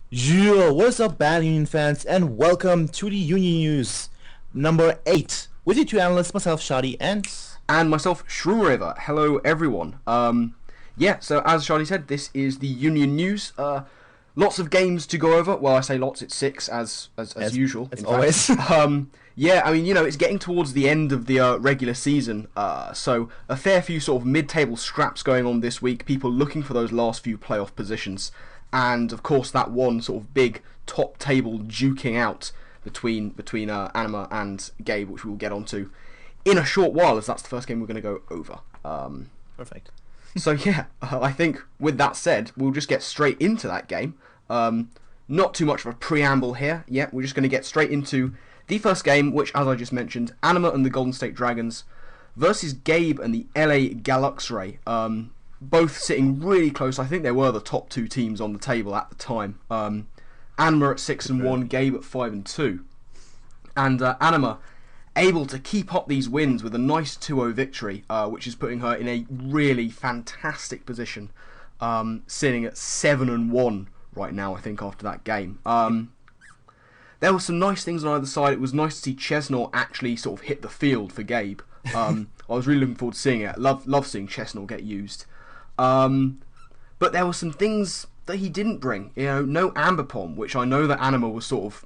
Yo, what's up, Bad Union fans, and welcome to the Union News number 8. With you two analysts, myself, Schady, and myself, Shroomraver. Hello, everyone. So as Shady said, this is the Union News. Lots of games to go over. Well, I say lots, it's 6, as usual. As always. It's getting towards the end of the regular season, so a fair few sort of mid-table scraps going on this week, people looking for those last few playoff positions, and of course that one sort of big top-table duking out between Anima and Gabe, which we'll get onto in a short while, as that's the first game we're going to go over. Perfect. I think with that said, we'll just get straight into that game. Not too much of a preamble here. Yeah, we're just going to get straight into the first game, which, as I just mentioned, Anima and the Golden State Dragons versus Gabe and the LA Galaxy. Both sitting really close. I think they were the top two teams on the table at the time. Anima at 6-1, Gabe at 5-2, and Anima able to keep up these wins with a nice 2-0 victory, which is putting her in a really fantastic position, sitting at 7-1 right now, I think, after that game. There were some nice things on either side. It was nice to see Chesnor actually sort of hit the field for Gabe. I was really looking forward to seeing it. Love seeing Chesnor get used. But there were some things that he didn't bring. No Amber Pom, which I know that Anima was sort of,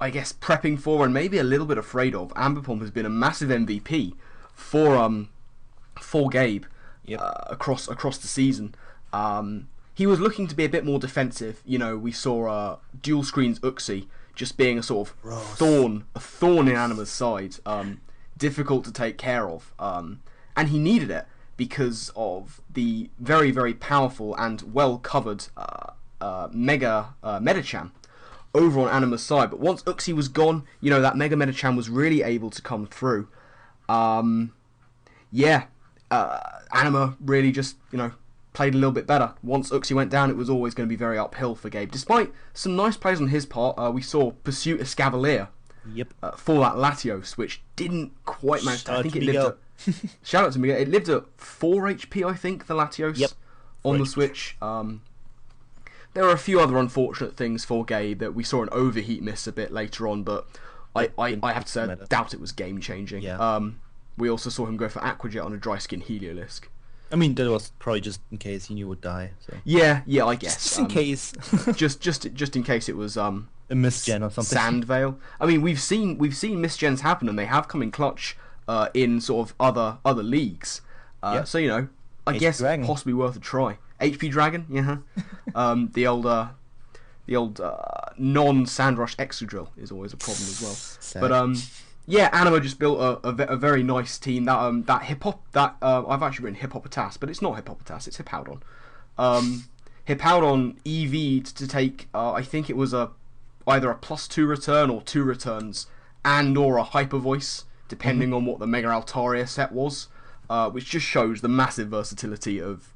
I guess, prepping for and maybe a little bit afraid of. Amber Pom has been a massive MVP for Gabe. Yep. Across the season. He was looking to be a bit more defensive. We saw dual screens Uxie just being a sort of thorn in Anima's side, difficult to take care of, and he needed it because of the very, very powerful and well covered Mega Metachan over on Anima's side. But once Uxie was gone, that Mega Metachan was really able to come through. Anima really just played a little bit better. Once Uxie went down, it was always going to be very uphill for Gabe. Despite some nice plays on his part, we saw Pursuit Escavalier for that Latios, which didn't quite manage. I think it lived at shout out to Miguel. It lived at 4 HP, I think, the Latios on the Switch. There are a few other unfortunate things for Gabe that we saw an overheat miss a bit later on, but I have to say I doubt it was game changing. Yeah. We also saw him go for Aquajet on a dry skin Heliolisk. I mean, that was probably just in case he knew would die. So. Yeah, I guess. Just in case. just in case it was a misgen or something. Sandvale. I mean, we've seen misgens happen, and they have come in clutch in sort of other leagues. So I HP guess Dragon. Possibly worth a try. HP Dragon, yeah. The old non-Sandrush Exodrill is always a problem as well. Sad. But Anima just built a very nice team. That I've actually written Hippopotas, but it's not Hippopotas, it's Hippowdon. Hippowdon EV'd to take, I think it was either a +2 return or 2 returns, and or a Hyper Voice, depending on what the Mega Altaria set was, which just shows the massive versatility of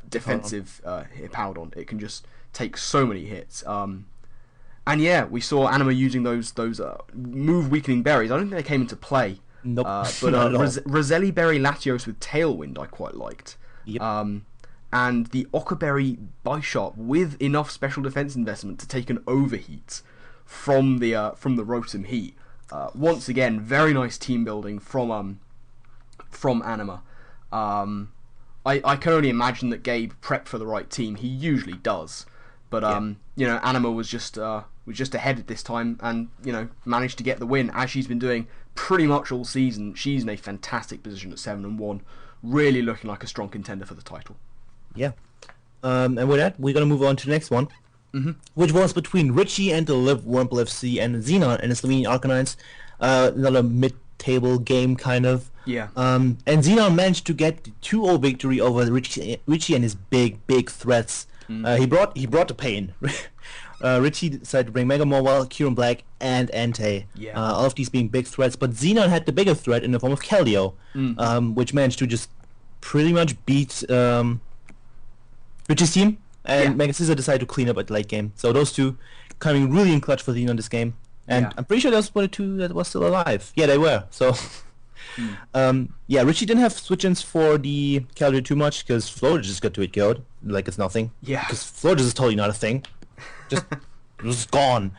defensive Hippowdon. It can just take so many hits. And we saw Anima using those move weakening berries. I don't think they came into play. Nope. But Roselli Berry Latios with Tailwind I quite liked. Yep. And the Ockerberry Bisharp with enough special defense investment to take an overheat from the Rotom Heat. Once again, very nice team building from Anima. I can only imagine that Gabe prepped for the right team. He usually does. But Anima was just ahead at this time, and managed to get the win, as she's been doing pretty much all season. She's in a fantastic position at 7-1, really looking like a strong contender for the title. Yeah. And with that, we're gonna move on to the next one, which was between Richie and the Wurmple FC and Zenon and the Slovenian Arcanines. Another mid-table game, kind of. Yeah. And Zenon managed to get the 2-0 victory over Richie and his big threats. He brought the pain. Richie decided to bring Mega Mobile, Kieran Black, and Entei. Yeah. All of these being big threats, but Zenon had the bigger threat in the form of Keldeo, which managed to just pretty much beat Richie's team, and Mega Scissor decided to clean up at the late game. So those two coming really in clutch for Zenon this game. And I'm pretty sure those were the two that was still alive. Yeah, they were. So Richie didn't have switch-ins for the Keldeo too much, because Florida just got to it killed like it's nothing. Yeah. Because Florida is totally not a thing. just gone.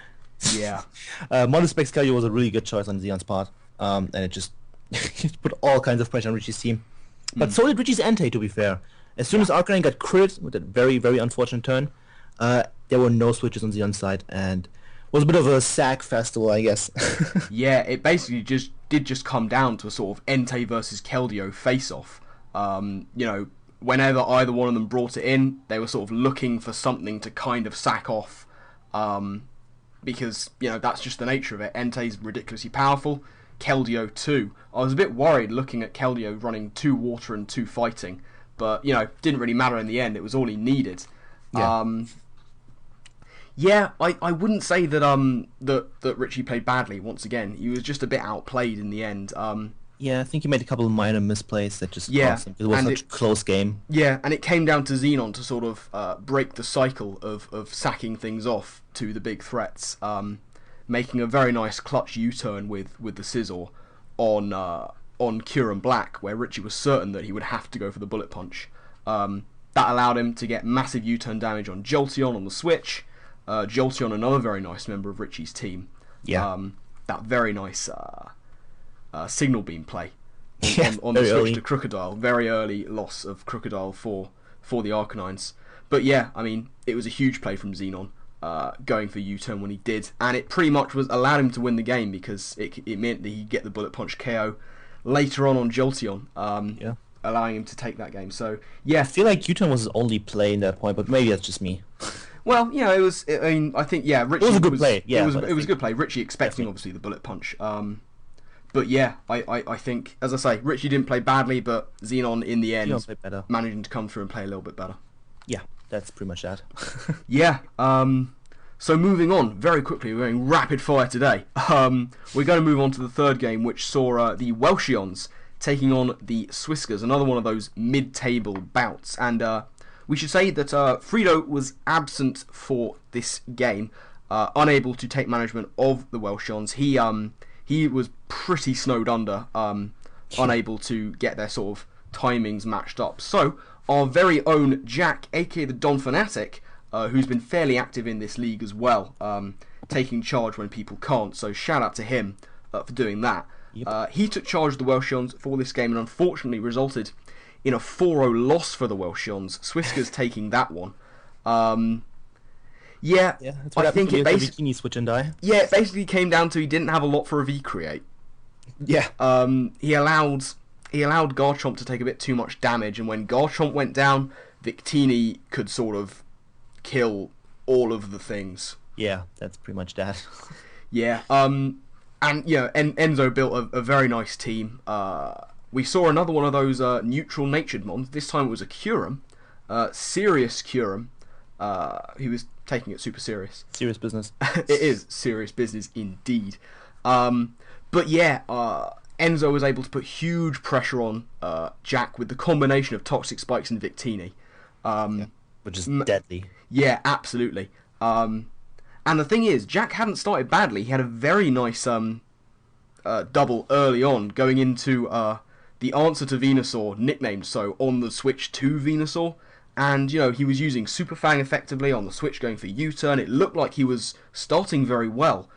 Yeah. Monospecs Kelly was a really good choice on Zenon's part, and it just it put all kinds of pressure on Richie's team. But so did Richie's Entei, to be fair. As soon as Arcanine got crit with that very, very unfortunate turn, there were no switches on Zenon's side, and it was a bit of a sack festival, I guess. Yeah, it basically did come down to a sort of Entei versus Keldeo face-off. Whenever either one of them brought it in, they were sort of looking for something to kind of sack off, because, that's just the nature of it. Entei's ridiculously powerful, Keldeo too. I was a bit worried looking at Keldeo running 2 water and 2 fighting, but, didn't really matter in the end. It was all he needed. Yeah. I wouldn't say that that Richie played badly. Once again, he was just a bit outplayed in the end. Yeah, I think he made a couple of minor misplays that just cost him. It was such a close game. Yeah, and it came down to Zenon to sort of break the cycle of sacking things off to the big threats, making a very nice clutch U-turn with the Scizor on Kurz Black, where Richie was certain that he would have to go for the bullet punch. That allowed him to get massive U-turn damage on Jolteon on the switch. Jolteon, another very nice member of Richie's team. Yeah. That very nice signal beam play on the switch early to Crocodile. Very early loss of Crocodile for the Arcanines. But yeah, I mean, it was a huge play from Zenon, going for U-turn when he did, and it pretty much allowed him to win the game because it meant that he'd get the bullet punch KO later on Jolteon, allowing him to take that game. So yeah, I feel like U-turn was his only play in that point, but maybe that's just me. Well, it was. I mean, I think Richie, it was a good play. Yeah, it was a good play. Richie expecting obviously the bullet punch. But yeah, I think, as I say, Richie didn't play badly, but Zenon in the end managing to come through and play a little bit better. Yeah, that's pretty much that. Yeah. So moving on very quickly, we're going rapid fire today. We're going to move on to the third game, which saw the Welchions taking on the Swiskers, another one of those mid-table bouts. And we should say that Frito was absent for this game, unable to take management of the Welchions. He was pretty snowed under, unable to get their sort of timings matched up. So, our very own Jack, aka the Don Fanatic, who's been fairly active in this league as well, taking charge when people can't, so shout out to him for doing that. Yep. He took charge of the Welchions for this game and unfortunately resulted in a 4-0 loss for the Welchions, Swiskers taking that one. Yeah, that's what I think it basically switch and die. Yeah, it basically came down to he didn't have a lot for a V-create. Yeah. He allowed Garchomp to take a bit too much damage, and when Garchomp went down, Victini could sort of kill all of the things. Yeah, that's pretty much that. Yeah. And Enzo built a very nice team. We saw another one of those neutral-natured mons. This time it was a Kyurem, serious Kyurem. He was taking it super serious. Serious business. It is serious business indeed. But yeah, Enzo was able to put huge pressure on Jack with the combination of Toxic Spikes and Victini. Which is deadly. Yeah, absolutely. And the thing is, Jack hadn't started badly. He had a very nice double early on, going into the answer to Venusaur, nicknamed so, on the switch to Venusaur. And, he was using Super Fang effectively on the switch, going for U-turn. It looked like he was starting very well.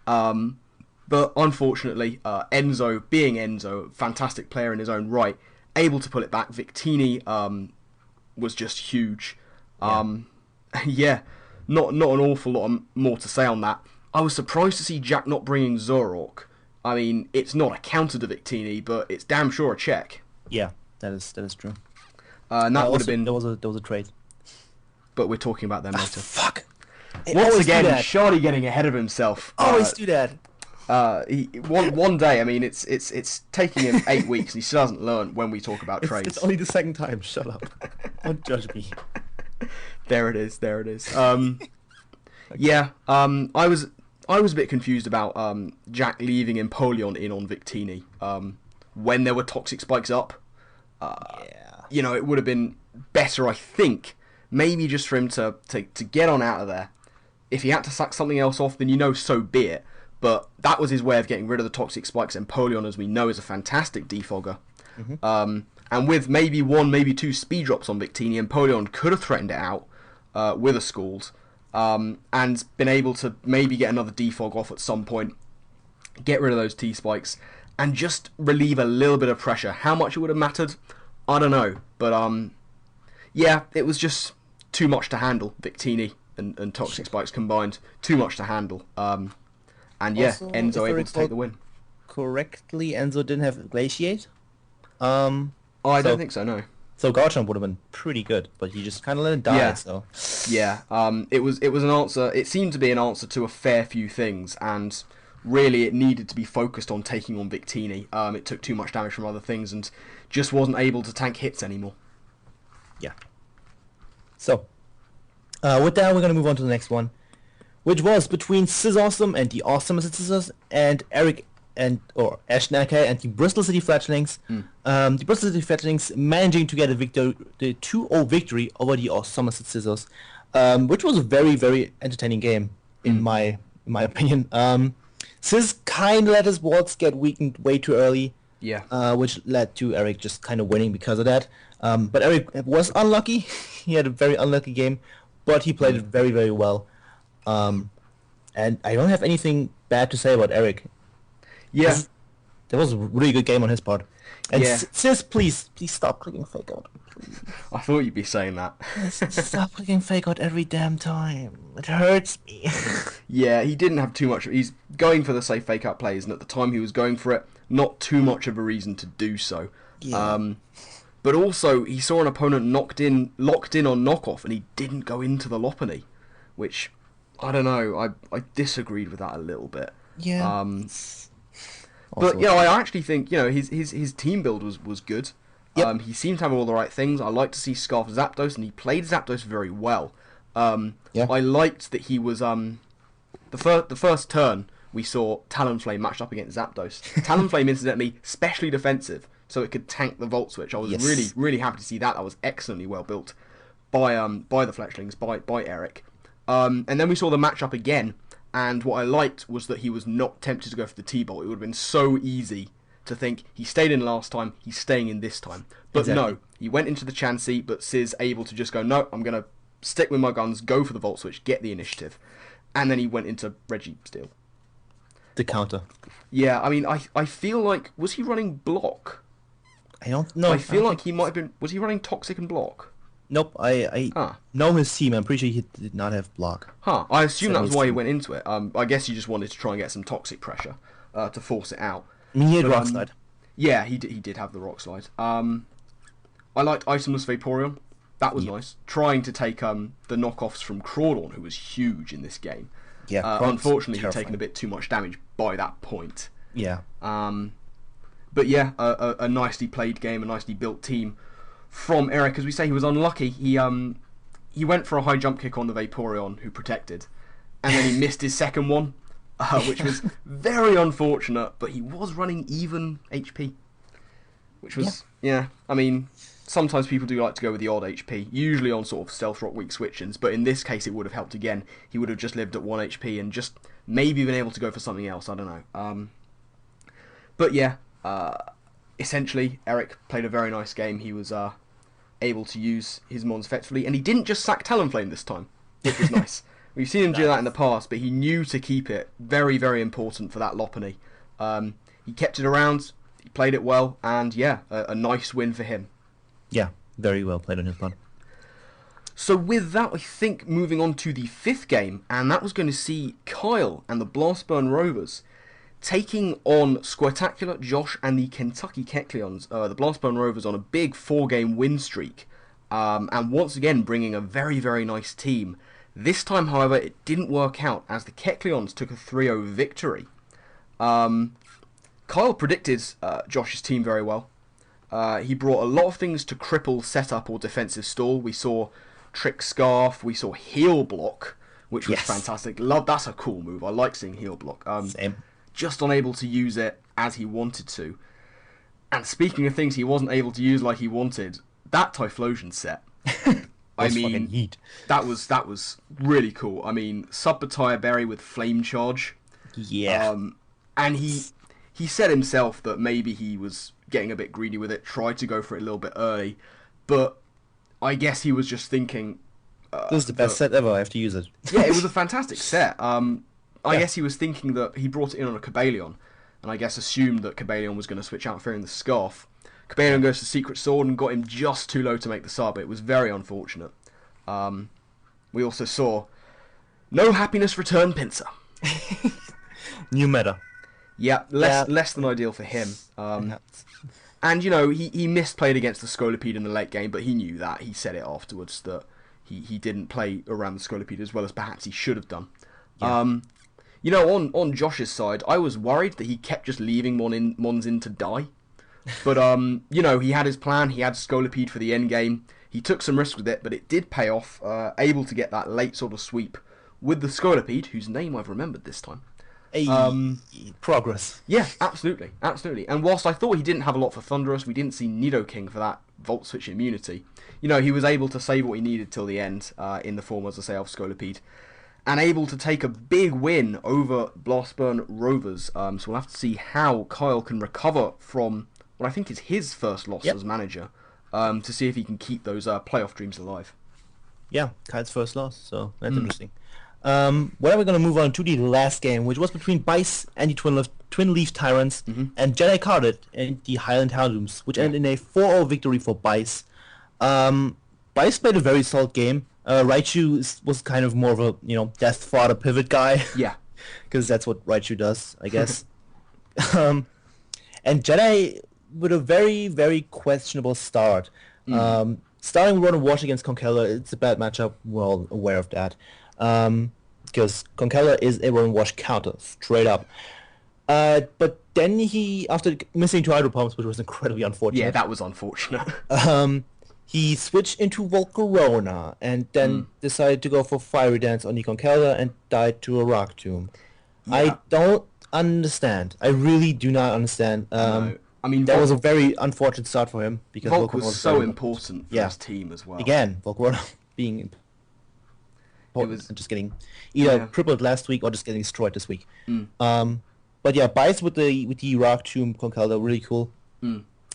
But unfortunately, Enzo, being Enzo, fantastic player in his own right, able to pull it back. Victini was just huge. Yeah, not an awful lot more to say on that. I was surprised to see Jack not bringing Zoroark. I mean, it's not a counter to Victini, but it's damn sure a check. Yeah, that is true. And that would have been... There was a trade. But we're talking about them later. Fuck! Once again, Schady getting ahead of himself. Always do that. One day, I mean, it's taking him 8 weeks, and he still hasn't learned when we talk about trades. It's only the second time. Shut up. Don't judge me. There it is. Yeah. I was a bit confused about Jack leaving Empoleon in on Victini when there were Toxic Spikes up. It would have been better, I think, maybe just for him to get on out of there. If he had to sack something else off, then so be it. But that was his way of getting rid of the Toxic Spikes. Empoleon, as we know, is a fantastic defogger. Mm-hmm. And with maybe 1, maybe 2 speed drops on Victini, Empoleon could have threatened it out with a Scald. and been able to maybe get another defog off at some point, get rid of those T-spikes, and just relieve a little bit of pressure. How much it would have mattered, I don't know. But yeah, it was just too much to handle. Victini and Toxic Spikes combined, too much to handle. And yeah, Also, Enzo if I able to take the win. correctly, Enzo didn't have Glaciate. Oh, I don't think so, no. So Garchomp would have been pretty good, but you just kind of let it die. Yeah. So Yeah, it was an answer. It seemed to be an answer to a fair few things, and really it needed to be focused on taking on Victini. It took too much damage from other things and just wasn't able to tank hits anymore. yeah. So with that, we're gonna move on to the next one, which was between Scissorsome and the Somerset Scissors and Eric or Ashnaker and the Bristol City Fletchlings. The Bristol City Fletchlings managing to get the 2-0 victory over the Somerset Scissors, which was a very, very entertaining game in my opinion. Sis kind of let his walls get weakened way too early, which led to Eric just kind of winning because of that. But Eric was unlucky. He had a very unlucky game, but he played it very, very well. And I don't have anything bad to say about Eric. Yeah. That was a really good game on his part. And Yeah. Sis, please stop clicking fake out. I thought you'd be saying that. Stop clicking fake out every damn time. It hurts me. Yeah, he didn't have too much. He's going for the safe fake out plays, and at the time he was going for it, not too much of a reason to do so. Yeah. But also, he saw an opponent locked in on knockoff, and he didn't go into the Lopunny, which, I don't know, I disagreed with that a little bit. Yeah. But I actually think his team build was good. Yep. He seemed to have all the right things. I like to see Scarf Zapdos, and he played Zapdos very well. Yeah. I liked that he was the first turn we saw Talonflame matched up against Zapdos. Talonflame, incidentally, specially defensive, so it could tank the Volt Switch. I was really, really happy to see that. That was excellently well built by the Fletchlings, by Eric. And then we saw the matchup again, and what I liked was that he was not tempted to go for the T-Bolt. It would have been so easy to think he stayed in last time, he's staying in this time. But no, he went into the Chansey, but Sis able to just go, no, I'm going to stick with my guns, go for the Volt Switch, get the initiative. And then he went into Reggie Steel. The counter. Yeah, I mean, I feel like, was he running Block? I don't know. I feel like he might have been, was he running Toxic and Block? Nope, I know his team. I'm pretty sure he did not have block. I assume that was why he went into it. I guess he just wanted to try and get some Toxic pressure to force it out. I mean, he had Rock Slide. Yeah, he did have the Rock Slide. I liked Itemless Vaporeon. That was nice. Trying to take the knockoffs from Crawdon, who was huge in this game. Yeah, unfortunately, he'd taken a bit too much damage by that point. Yeah. But yeah, a nicely played game, a nicely built team from Eric. As we say, he was unlucky. He went for a high jump kick on the Vaporeon, who protected, and then he missed his second one, which was very unfortunate. But he was running even HP, which was I mean, sometimes people do like to go with the odd HP, usually on sort of Stealth Rock weak switch-ins, but in this case it would have helped again. He would have just lived at 1 HP and just maybe been able to go for something else, I don't know. But yeah, essentially Eric played a very nice game. He was able to use his mons effectively, and he didn't just sack Talonflame this time, which was nice. We've seen him do that in the past, but he knew to keep it. Very, very important for that Lopunny. He kept it around, he played it well, and yeah, a nice win for him. Yeah, very well played on his part. So with that, I think moving on to the fifth game, and that was going to see Coil and the Blastburn Rovers taking on Squirtacular, Josh, and the Kentucky Kecleons, the Blastburn Rovers, on a big 4-game win streak, and once again bringing a very, very nice team. This time, however, it didn't work out, as the Kecleons took a 3-0 victory. Kyle predicted Josh's team very well. He brought a lot of things to cripple setup or defensive stall. We saw Trick Scarf, we saw Heal Block, which was fantastic. That's a cool move. I like seeing Heal Block. Same. Just unable to use it as he wanted to. And speaking of things he wasn't able to use like he wanted, that Typhlosion set. I mean, that was really cool. I mean, Subbatire Berry with Flame Charge. Yeah. And he said himself that maybe he was getting a bit greedy with it, tried to go for it a little bit early, but I guess he was just thinking, This is the best set ever. I have to use it. Yeah, it was a fantastic set. I guess he was thinking that he brought it in on a Cabalion, and I guess assumed that Cabalion was going to switch out fearing the Scarf. Cabalion goes to Secret Sword and got him just too low to make the sub. It was very unfortunate. We also saw no happiness return pincer. New meta. Yeah, less than ideal for him. And, you know, he misplayed against the Scolipede in the late game, but he knew that. He said it afterwards that he didn't play around the Scolipede as well as perhaps he should have done. Yeah. You know, on Josh's side, I was worried that he kept just leaving Mons in to die. But, you know, he had his plan. He had Scolipede for the end game. He took some risks with it, but it did pay off. Able to get that late sort of sweep with the Scolipede, whose name I've remembered this time. Progress. Yeah, absolutely. And whilst I thought he didn't have a lot for Thunderous, we didn't see Nidoking for that Volt Switch immunity. You know, he was able to save what he needed till the end, in the form, as I say, of Scolipede. And able to take a big win over Blastburn Rovers. So we'll have to see how Coil can recover from what I think is his first loss as manager, to see if he can keep those playoff dreams alive. Yeah, Kyle's first loss, so that's interesting. Well, we're going to move on to the last game, which was between Pais and the Twinleaf Tyrants, and Jedi Carded and the Highland Houndoums, which ended in a 4-0 victory for Pais. Pais played a very solid game. Raichu was kind of more of a, death fodder pivot guy. Yeah. Because that's what Raichu does, I guess. And Jedi with a very, very questionable start. Starting Run and Wash against Conkeller, it's a bad matchup. We're all aware of that. Because Conkeller is a Run and Wash counter, straight up. But then he, after missing 2 Hydro Pumps, which was incredibly unfortunate. Yeah, that was unfortunate. He switched into Volcarona and then decided to go for Fiery Dance on the Conkeller and died to a Rock Tomb. Yeah. I don't understand. I really do not understand. No. I mean, that was a very unfortunate start for him because Volk was so important for his team as well. Again, Volcarona being important. It was just getting either crippled last week or just getting destroyed this week. But yeah, Pais with the Rock Tomb Conkeller, really cool.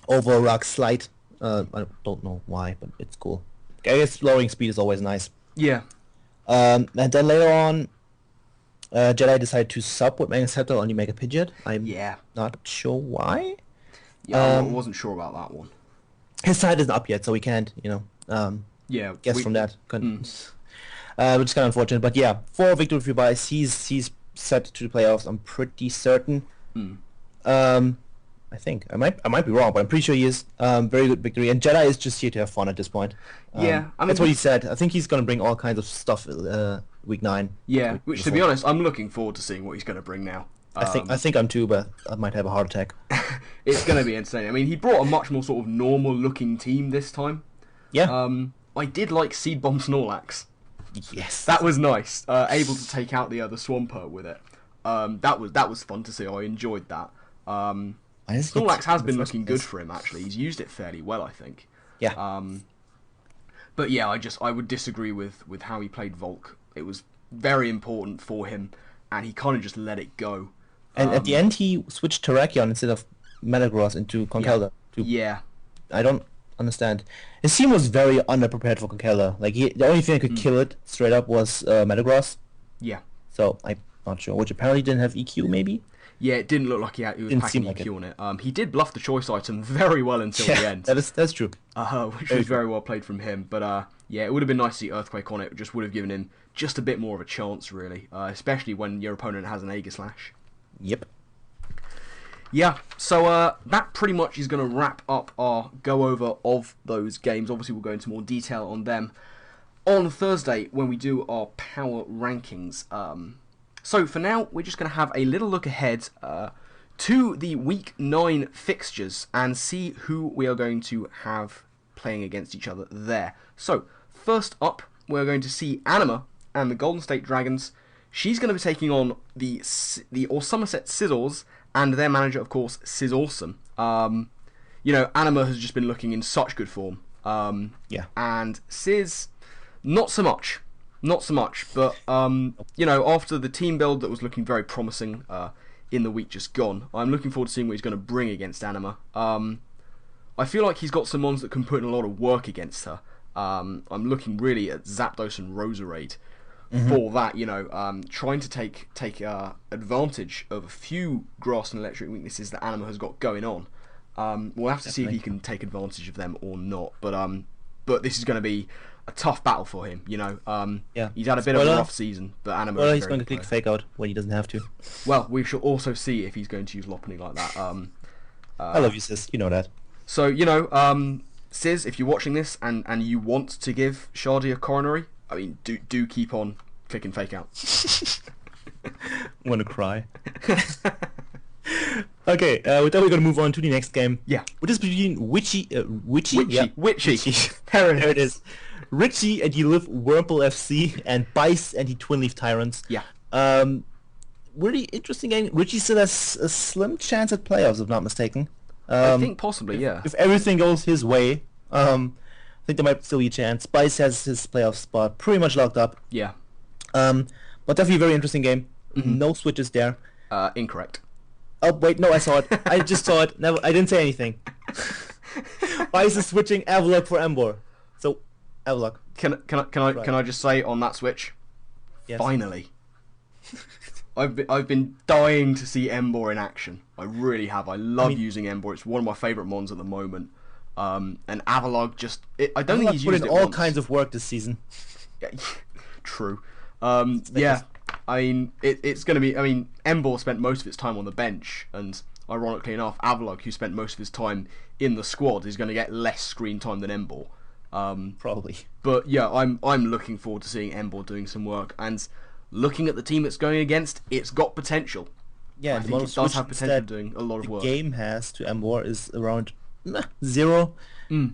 Over Rock Slide. I don't know why, but it's cool. I guess lowering speed is always nice. Yeah. And then later on, Jedi decided to sub with Mega Scepter on the Mega Pidgeot. I'm not sure why. Yeah, I wasn't sure about that one. His side isn't up yet, so we can't, guess from that. Which is kind of unfortunate. But yeah, 4 victory for Pais. He's set to the playoffs. I'm pretty certain. I think I might be wrong, but I'm pretty sure he is. Very good victory, and Jedi is just here to have fun at this point. I mean, that's what he said. I think he's going to bring all kinds of stuff week 9. Yeah, which to be honest, I'm looking forward to seeing what he's going to bring now. I think I'm too, but I might have a heart attack. It's going to be insane. I mean, he brought a much more sort of normal looking team this time. Yeah. I did like Seed Bomb Snorlax. Yes. That was nice. Able to take out the other Swampert with it. That was fun to see. I enjoyed that. Snorlax has been looking good for him, actually. He's used it fairly well, I think. Yeah. But yeah, I would disagree with how he played Volk. It was very important for him, and he kind of just let it go. And at the end, he switched Terrakion instead of Metagross into Conkeller. Yeah. I don't understand. His team was very underprepared for Conkeller. Like, the only thing that could kill it, straight up, was Metagross. Yeah. So, I'm not sure. Which apparently didn't have EQ, maybe? Yeah, it didn't look like he was packing EQ on it. He did bluff the choice item very well until the end. That's true. Which was very well played from him. But yeah, it would have been nice to see Earthquake on it. It just would have given him just a bit more of a chance, really. Especially when your opponent has an Aegislash. Yep. Yeah, so that pretty much is going to wrap up our go-over of those games. Obviously, we'll go into more detail on them on Thursday when we do our power rankings. So for now, we're just going to have a little look ahead to the Week 9 fixtures and see who we are going to have playing against each other there. So, first up, we're going to see Anima and the Golden State Dragons. She's going to be taking on the Somerset Scissors and their manager, of course, Sizz Awesome. Anima has just been looking in such good form. And Sizz, not so much. Not so much, but, after the team build that was looking very promising in the week just gone, I'm looking forward to seeing what he's going to bring against Anima. I feel like he's got some mons that can put in a lot of work against her. I'm looking really at Zapdos and Roserade for that. Trying to take advantage of a few grass and electric weaknesses that Anima has got going on. We'll have to see if he can take advantage of them or not. But this is going to be a tough battle for him. He's had a bit of a rough season, but Anima. Well, he's going to click Fake Out when he doesn't have to. Well, we shall also see if he's going to use Lopunny like that. I love you, sis. You know that. So Sis, if you're watching this and you want to give Schady a coronary, I mean, do keep on clicking Fake Out. I'm gonna cry. Okay, with that we're gonna move on to the next game. Yeah. Which is between Witchy. Witchy. There it is. Richie and the Live Wurmple FC and Pais and the Twinleaf Tyrants. Yeah. Really interesting game. Richie still has a slim chance at playoffs, if not mistaken. I think possibly, yeah. If everything goes his way, I think there might still be a chance. Pais has his playoff spot pretty much locked up. Yeah. But definitely a very interesting game. Mm-hmm. No switches there. Incorrect. Oh wait, no, I saw it. I just saw it. Never, I didn't say anything. Pais is switching Avalok for Emboar. So, Avalok. Can I just say on that switch? Yes. Finally. I've been dying to see Emboar in action. I really have. I love using Emboar. It's one of my favourite mons at the moment. And Avalok I don't think he's put used in it all once. kinds of work this season. Yeah, true. Yeah. I mean, it's going to be... I mean, Emboar spent most of its time on the bench, and ironically enough, Avalok, who spent most of his time in the squad, is going to get less screen time than Emboar. Probably. But yeah, I'm looking forward to seeing Emboar doing some work, and looking at the team it's going against, it's got potential. Yeah, I think it does have potential of doing a lot of work. The game has to Emboar is around 0. So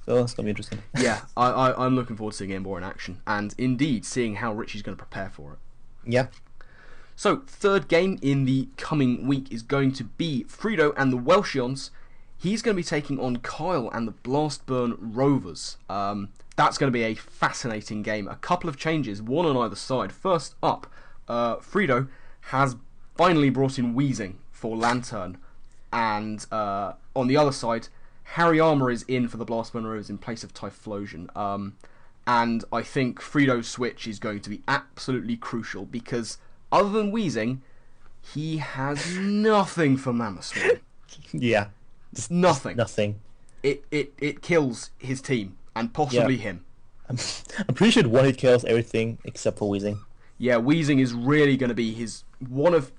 it's going to be interesting. Yeah, I'm looking forward to seeing Emboar in action, and indeed seeing how Richie's going to prepare for it. Yeah. So, third game in the coming week is going to be Fredo and the Welshions. He's going to be taking on Coil and the Blastburn Rovers. That's going to be a fascinating game. A couple of changes, one on either side. First up, Fredo has finally brought in Weezing for Lantern. And on the other side, Harry Armour is in for the Blastburn Rovers in place of Typhlosion. And I think Fredo's switch is going to be absolutely crucial because other than Weezing, he has nothing for Mamoswine. Yeah. Just nothing. Nothing. It kills his team and possibly him. I'm pretty sure one hit kills everything except for Weezing. Yeah, Weezing is really going to be his one of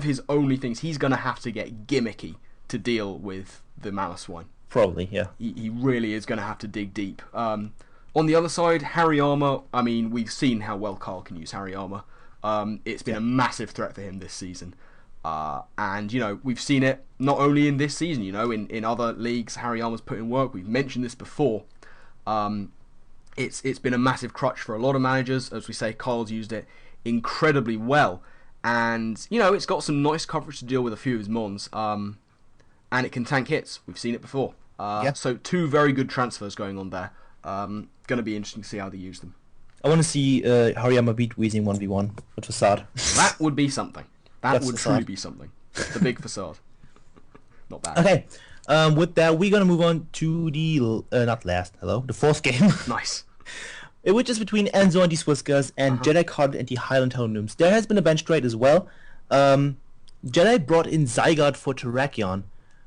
his only things. He's going to have to get gimmicky to deal with the Mamoswine. Probably, yeah. He really is going to have to dig deep. On the other side, Harry Armour, I mean, we've seen how well Carl can use Harry Armour. It's been a massive threat for him this season. And, we've seen it not only in this season, in other leagues, Harry Armour's put in work. We've mentioned this before. It's been a massive crutch for a lot of managers. As we say, Kyle's used it incredibly well. And, it's got some nice coverage to deal with a few of his mons. And it can tank hits. We've seen it before. So 2 very good transfers going on there. Going to be interesting to see how they use them. I want to see Hariyama beat Weezing 1v1 with Facade. That would be something. That would Facade. truly be something. The big Facade. Not bad. Okay. With that, we're going to move on to the... the fourth game. Nice. Which is between Enzo and the Swiskers and Jedi Card and the Highland Houndoons. There has been a bench trade as well. Jedi brought in Zygarde for Terrakion.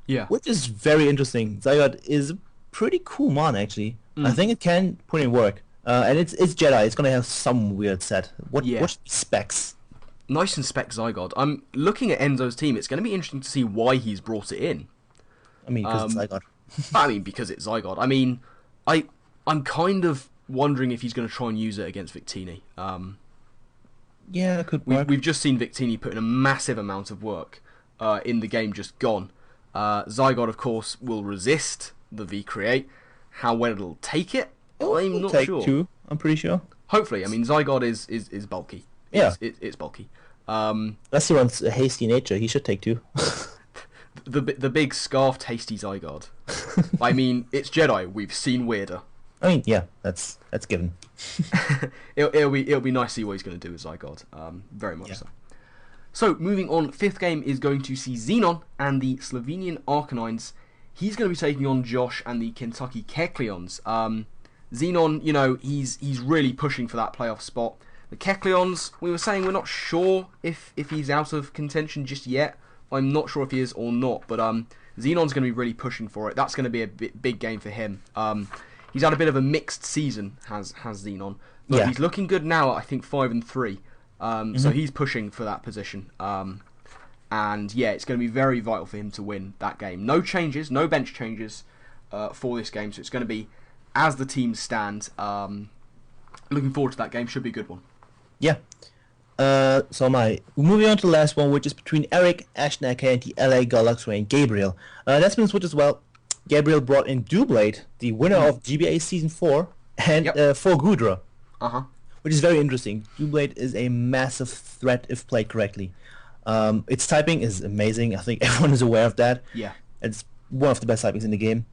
Yeah. Which is very interesting. Zygarde is a pretty cool mon, actually. I think it can put in work. And it's Jedi. It's going to have some weird set. What specs? Nice and spec Zygarde. I'm looking at Enzo's team. It's going to be interesting to see why he's brought it in. I mean, because it's Zygarde. I mean, because it's Zygarde. I mean, I'm kind of wondering if he's going to try and use it against Victini. Yeah, it could work. We've just seen Victini put in a massive amount of work in the game just gone. Zygarde, of course, will resist the V-Create. How well it'll take it, I'm not take sure. 2, I'm pretty sure. Hopefully. I mean, Zygarde is bulky. Yeah. It's bulky. Unless he runs a hasty nature, he should take 2. The big scarf tasty Zygarde. I mean, it's Jedi. We've seen weirder. I mean, yeah, that's given. It'll be nice to see what he's going to do with Zygarde. Very much so. So, moving on, 5th game is going to see Zenon and the Slovenian Arcanines. He's going to be taking on Josh and the Kentucky Kecleons. Zenon, you know, he's really pushing for that playoff spot. The Kecleons, we were saying we're not sure if he's out of contention just yet. I'm not sure if he is or not, but Xenon's going to be really pushing for it. That's going to be a big game for him. He's had a bit of a mixed season, has Zenon, but he's looking good now at, I think, 5-3. So he's pushing for that position. And yeah, it's going to be very vital for him to win that game. No changes, no bench changes for this game, so it's going to be as the teams stand. Looking forward to that game. Should be a good one. Yeah. So moving on to the last one, which is between Eric, Ashnaka, and the LA Galaxy and Gabriel. That's been switched as well. Gabriel brought in Doublade, the winner of GBA Season 4, and for Gudra. Which is very interesting. Doublade is a massive threat if played correctly. Its typing is amazing. I think everyone is aware of that. Yeah. It's one of the best typings in the game.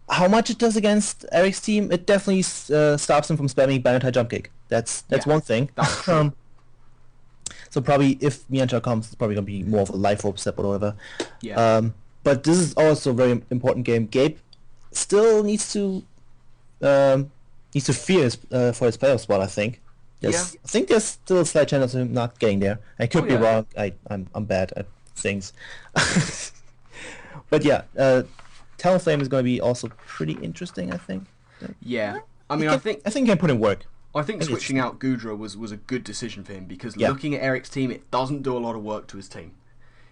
How much it does against Eric's team, it definitely stops him from spamming Banner Jump Kick. That's one thing. That's true. So probably if Miancha comes, it's probably going to be more of a life orb step or whatever. Yeah. But this is also a very important game. Gabe still needs to fear for his playoff spot, I think. I think there's still a slight chance of him not getting there. I could be wrong. I'm bad at things. But yeah, Talonflame is going to be also pretty interesting, I think. Yeah. I mean, I think he can put in work. I think switching out Gudra was a good decision for him because looking at Eric's team, it doesn't do a lot of work to his team.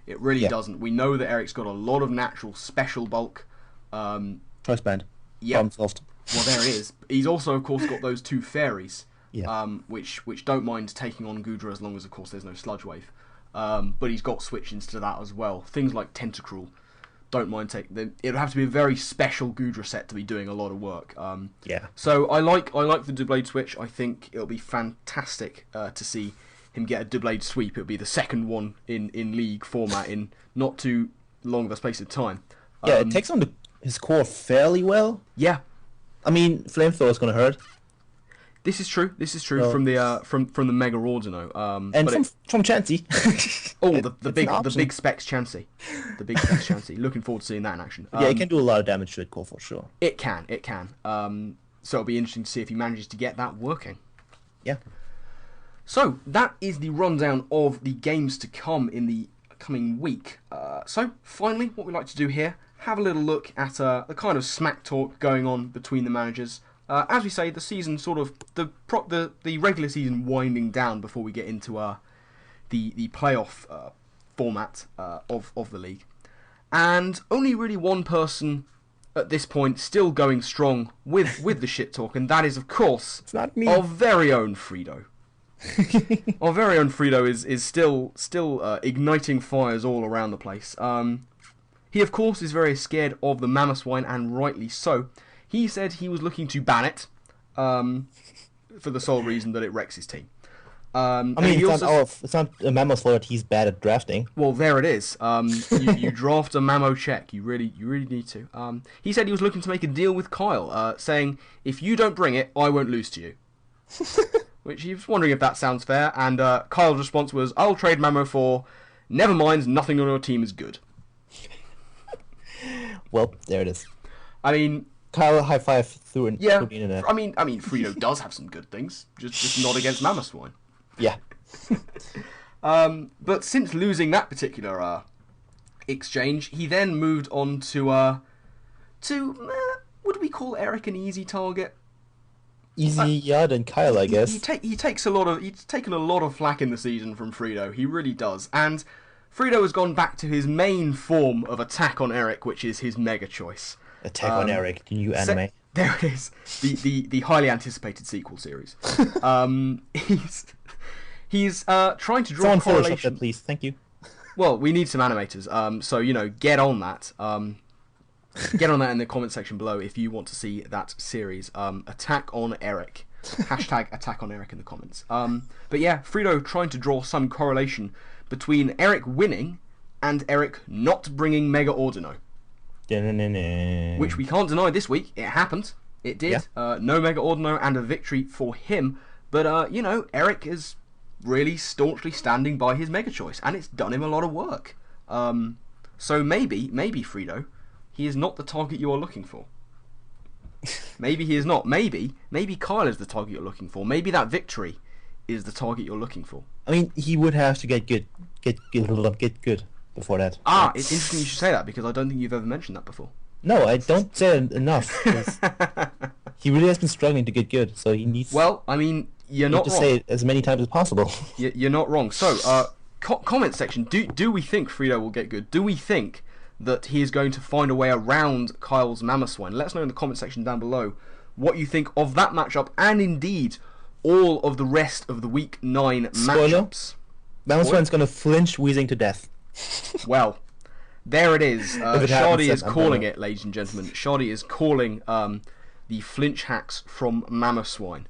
It really doesn't. We know that Eric's got a lot of natural special bulk. Choice band. Yeah. Problem solved. Well, there it is. He's also, of course, got those 2 fairies, which don't mind taking on Gudra as long as, of course, there's no Sludge Wave. But he's got switch-ins to that as well. Things like Tentacruel don't mind taking them. It would have to be a very special Gudra set to be doing a lot of work. So I like the Doublade switch. I think it'll be fantastic to see him get a Doublade sweep. It'll be the second one in League format in not too long of a space of time. It takes on his core fairly well. Yeah. I mean, Flamethrower is going to hurt. This is true. From the Mega Ordino. And from Chansey. the big specs Chansey. The big specs Chansey. Looking forward to seeing that in action. It can do a lot of damage to it core for sure. It can. So it'll be interesting to see if he manages to get that working. Yeah. So that is the rundown of the games to come in the coming week. So finally, what we like to do here, have a little look at the kind of smack talk going on between the managers. As we say, the season sort of the regular season winding down before we get into the playoff format of the league, and only really one person at this point still going strong with the shit talk, and that is, of course, it's not me. Our very own Fredo. Our very own Fredo is still igniting fires all around the place. He, of course, is very scared of the Mamoswine, and rightly so. He said he was looking to ban it for the sole reason that it wrecks his team. I mean, it's not a Mammo's fault that he's bad at drafting. Well, there it is. You draft a Mamo check. You really need to. He said he was looking to make a deal with Coil, saying, if you don't bring it, I won't lose to you. Which he was wondering if that sounds fair, and Kyle's response was, I'll trade Mamo for, never mind, nothing on your team is good. Well, there it is. I mean, Kyle high five through the internet. I mean, Fredo does have some good things, just not against Mamoswine. Yeah. But since losing that particular exchange, he then moved on to would we call Eric an easy target? Easier than Kyle, I guess. He's taken a lot of flack in the season from Fredo. He really does, and Fredo has gone back to his main form of attack on Eric, which is his Mega Choice. Attack on Eric, the new anime. There it is, the highly anticipated sequel series. He's trying to draw Someone a correlation. Photoshop that, please. Thank you. Well, we need some animators. So get on that. Get on that in the comment section below if you want to see that series. Attack on Eric. Hashtag Attack on Eric in the comments. But yeah, Fredo trying to draw some correlation between Eric winning and Eric not bringing Mega Ordino. Which we can't deny this week. It happened. It did. Yeah. No Mega Ordino and a victory for him. But, Eric is really staunchly standing by his Mega Choice, and it's done him a lot of work. So maybe, Fredo, he is not the target you are looking for. Maybe he is not. Maybe Coil is the target you're looking for. Maybe that victory is the target you're looking for. I mean, he would have to get good before that. It's interesting you should say that, because I don't think you've ever mentioned that before. No, I don't say it enough. He really has been struggling to get good, so he needs. Well, I mean, you're not to wrong. say it as many times as possible. You're not wrong. So, comment section. Do we think Frito will get good? Do we think that he is going to find a way around Kyle's Mamoswine? Let us know in the comment section down below what you think of that matchup, and indeed all of the rest of the Week 9 matchups. Mamoswine's going to flinch wheezing to death. Well, there it is. Schady is calling it, ladies and gentlemen. Schady is calling the flinch hacks from Mamoswine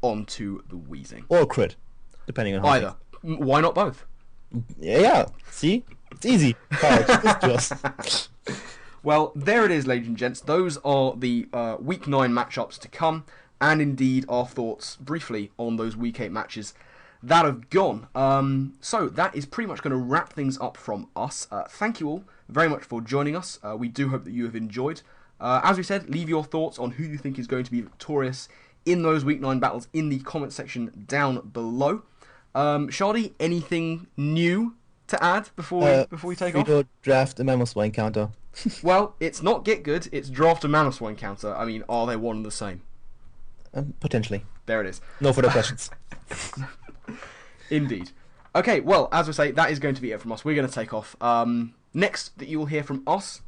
onto the wheezing. Or crit, depending on how. Either. Why not both? Yeah, see? It's easy. Well, there it is, ladies and gents. Those are the Week 9 matchups to come, and indeed our thoughts briefly on those Week 8 matches that have gone. So that is pretty much going to wrap things up from us. Thank you all very much for joining us. We do hope that you have enjoyed. As we said, leave your thoughts on who you think is going to be victorious in those Week 9 battles in the comment section down below. Schady, anything new to add before we take off? Draft a Mamoswine counter. Well, it's not get good, it's draft a Mamoswine counter. I mean, are they one and the same? Potentially. There it is. No further questions. Indeed. Okay, well, as we say, that is going to be it from us. We're going to take off. Next that you will hear from us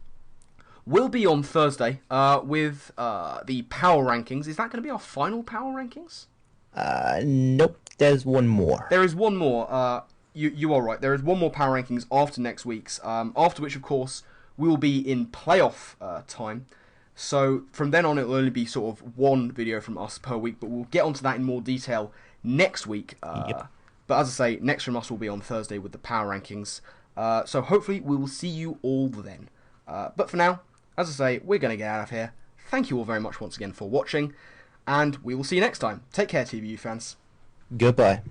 will be on Thursday with the power rankings. Is that going to be our final power rankings? Nope. There's one more. There is one more. You are right. There is one more power rankings after next week's. After which, of course, we will be in playoff time. So from then on, it will only be sort of one video from us per week. But we'll get onto that in more detail next week. Yep. But as I say, next from us will be on Thursday with the power rankings. So hopefully we will see you all then. But for now, as I say, we're going to get out of here. Thank you all very much once again for watching. And we will see you next time. Take care, TVU fans. Goodbye.